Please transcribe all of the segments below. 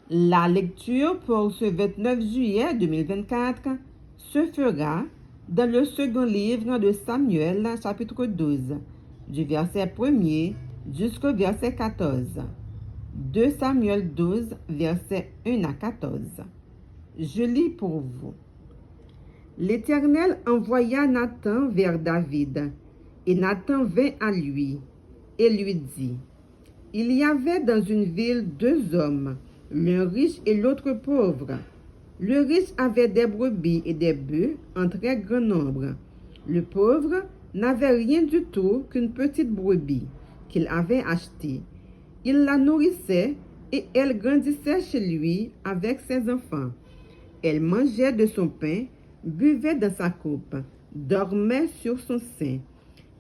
La lecture pour ce 29 juillet 2024 se fera dans le second livre de Samuel, chapitre 12, du verset 1er jusqu'au verset 14. 2 Samuel 12, versets 1 à 14. Je lis pour vous. L'Éternel envoya Nathan vers David, et Nathan vint à lui et lui dit, « Il y avait dans une ville 2 hommes, l'un riche et l'autre pauvre. Le riche avait des brebis et des bœufs en très grand nombre. Le pauvre n'avait rien du tout qu'une petite brebis qu'il avait achetée. Il la nourrissait et elle grandissait chez lui avec ses enfants. Elle mangeait de son pain, buvait dans sa coupe, dormait sur son sein,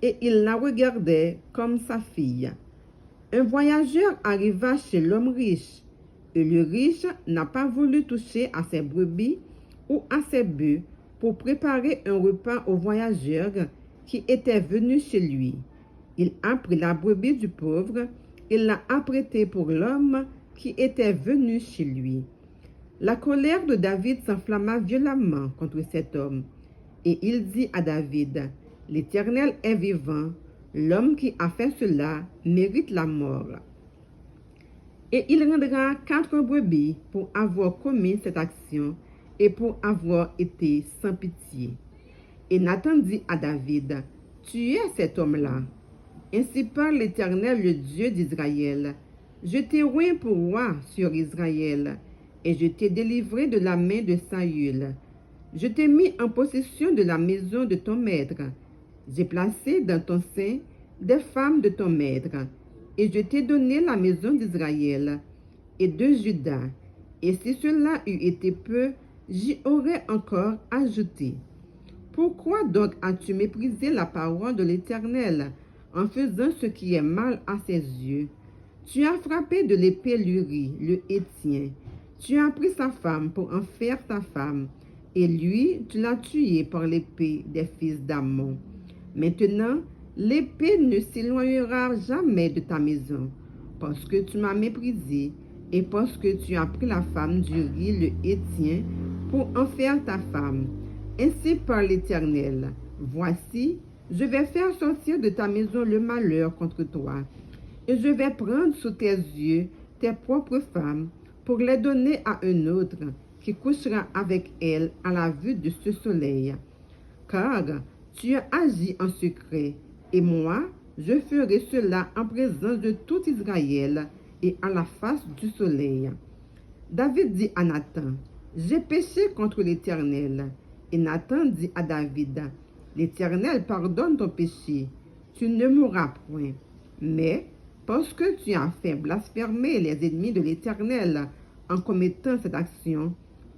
et il la regardait comme sa fille. Un voyageur arriva chez l'homme riche, et le riche n'a pas voulu toucher à ses brebis ou à ses bœufs pour préparer un repas au voyageur qui était venu chez lui. Il a pris la brebis du pauvre et l'a apprêtée pour l'homme qui était venu chez lui. La colère de David s'enflamma violemment contre cet homme, et il dit à David, « L'Éternel est vivant, l'homme qui a fait cela mérite la mort. » Et il rendra 4 brebis pour avoir commis cette action et pour avoir été sans pitié. Et Nathan dit à David, « Tu es cet homme-là. Ainsi parle l'Éternel, le Dieu d'Israël. Je t'ai oint pour roi sur Israël, et je t'ai délivré de la main de Saül. Je t'ai mis en possession de la maison de ton maître. J'ai placé dans ton sein des femmes de ton maître, et je t'ai donné la maison d'Israël et de Juda. Et si cela eût été peu, j'y aurais encore ajouté. Pourquoi donc as-tu méprisé la parole de l'Éternel en faisant ce qui est mal à ses yeux? Tu as frappé de l'épée l'Uri, le Héthien. Tu as pris sa femme pour en faire ta femme, et lui, tu l'as tué par l'épée des fils d'Ammon. Maintenant, l'épée ne s'éloignera jamais de ta maison, parce que tu m'as méprisé, et parce que tu as pris la femme d'Uri, le Héthien, pour en faire ta femme. Ainsi parle l'Éternel, voici, je vais faire sortir de ta maison le malheur contre toi, et je vais prendre sous tes yeux tes propres femmes, pour les donner à un autre qui couchera avec elles à la vue de ce soleil. Car tu as agi en secret, et moi, je ferai cela en présence de tout Israël et à la face du soleil. » David dit à Nathan, « J'ai péché contre l'Éternel. » Et Nathan dit à David, « L'Éternel pardonne ton péché, tu ne mourras point. Mais parce que tu as fait blasphémer les ennemis de l'Éternel en commettant cette action,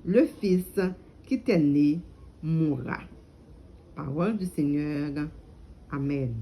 le fils qui t'est né mourra. » Parole du Seigneur. Amen.